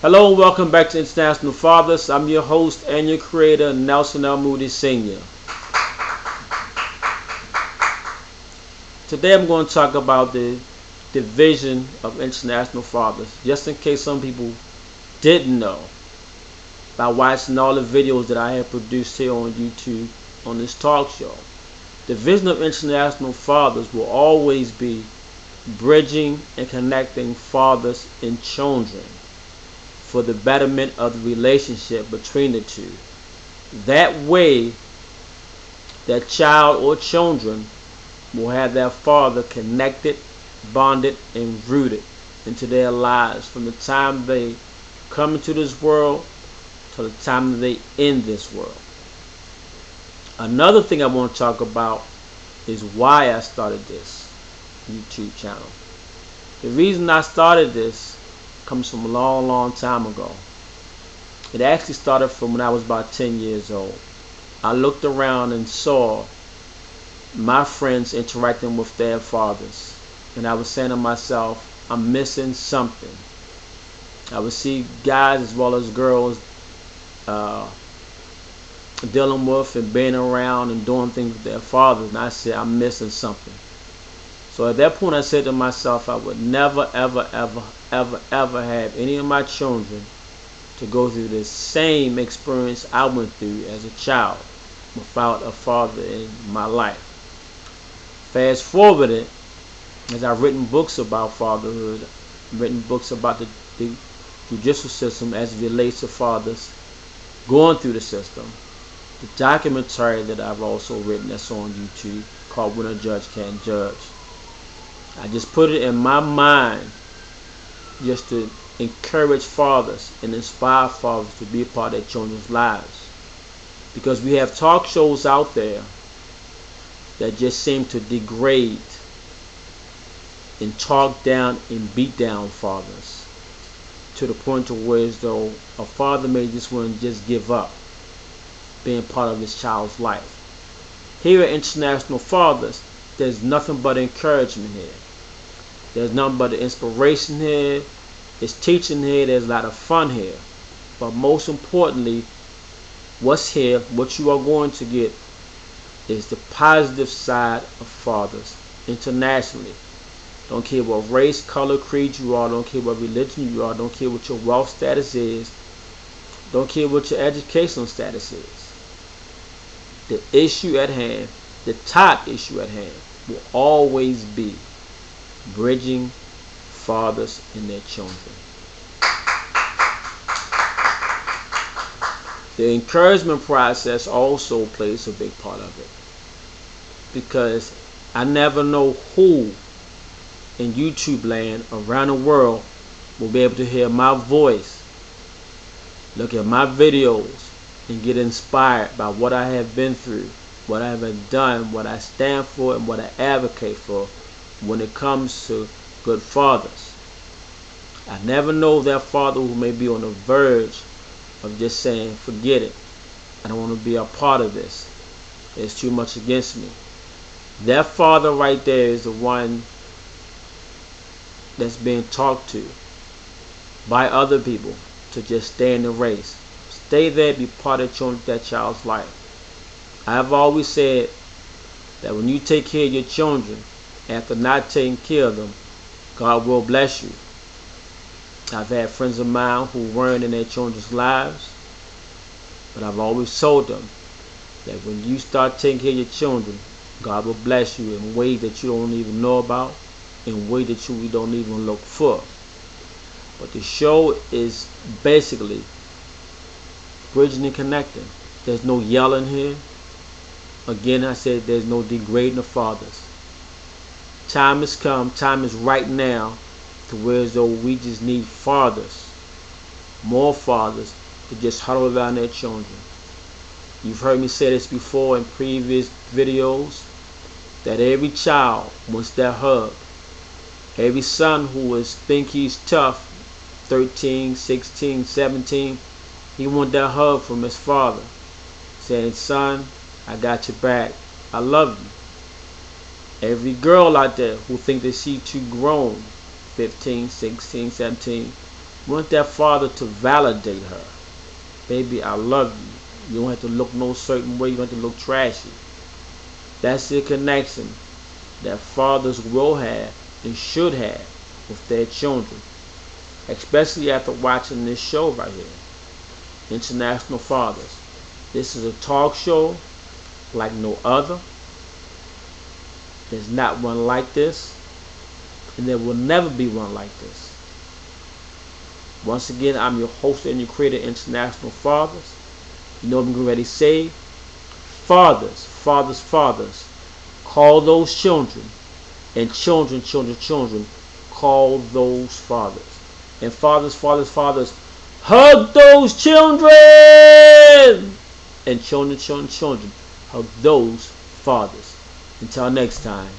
Hello and welcome back to International Fathers. I'm your host and your creator, Nelson L. Moody Sr. Today I'm going to talk about the Vision of International Fathers. Just in case some people didn't know, by watching all the videos that I have produced here on YouTube on this talk show. The Vision of International Fathers will always be bridging and connecting fathers and children for the betterment of the relationship between the two. That way, that child or children will have their father connected, bonded, and rooted into their lives from the time they come into this world to the time they end this world. Another thing I want to talk about is why I started this YouTube channel. The reason I started this comes from a long time ago. It actually started from when I was about 10 years old. I looked around and saw my friends interacting with their fathers, and I was saying to myself, I'm missing something. I would see guys as well as girls dealing with and being around and doing things with their fathers, and I said, I'm missing something. So at that point I said to myself, I would never ever have any of my children to go through the same experience I went through as a child without a father in my life. Fast forward it, as I've written books about fatherhood, written books about the judicial system as it relates to fathers going through the system. The documentary that I've also written that's on YouTube called When a Judge Can't Judge. I just put it in my mind just to encourage fathers and inspire fathers to be a part of their children's lives. Because we have talk shows out there that just seem to degrade and talk down and beat down fathers to the point to where as though a father may just want to just give up being part of his child's life. Here at International Fathers, there's nothing but encouragement here. There's nothing but inspiration here. It's teaching here. There's a lot of fun here. But most importantly, what's here, what you are going to get, is the positive side of fathers internationally. Don't care what race, color, creed you are. Don't care what religion you are. Don't care what your wealth status is. Don't care what your educational status is. The issue at hand, the top issue at hand, will always be bridging fathers and their children. The encouragement process also plays a big part of it, because I never know who in YouTube land around the world will be able to hear my voice, look at my videos, and get inspired by what I have been through, what I have done, what I stand for, and what I advocate for when it comes to good fathers. I never know that father who may be on the verge of just saying, forget it, I don't want to be a part of this, it's too much against me. That father right there is the one that's being talked to by other people to just stay in the race. Stay there, be part of that child's life. I've always said that when you take care of your children, after not taking care of them, God will bless you. I've had friends of mine who weren't in their children's lives, but I've always told them that when you start taking care of your children, God will bless you in ways that you don't even know about, in ways that you don't even look for. But the show is basically bridging and connecting. There's no yelling here. Again, I said there's no degrading of fathers. Time has come, time is right now, to where as though we just need fathers, more fathers, to just huddle around their children. You've heard me say this before in previous videos, that every child wants that hug. Every son who think he's tough, 13, 16, 17, he wants that hug from his father, saying, son, I got your back, I love you. Every girl out there who think that she's too grown, 15, 16, 17, We want that father to validate her. Baby, I love you. You don't have to look no certain way. You don't have to look trashy. That's the connection that fathers will have and should have with their children. Especially after watching this show right here, International Fathers. This is a talk show like no other. There's not one like this, and there will never be one like this. Once again, I'm your host and your creator, International Fathers. You know what I'm ready to say? Fathers, fathers, fathers, call those children, and children, children, children, call those fathers. And fathers, fathers, fathers, hug those children! And children, children, children, hug those fathers. Until next time.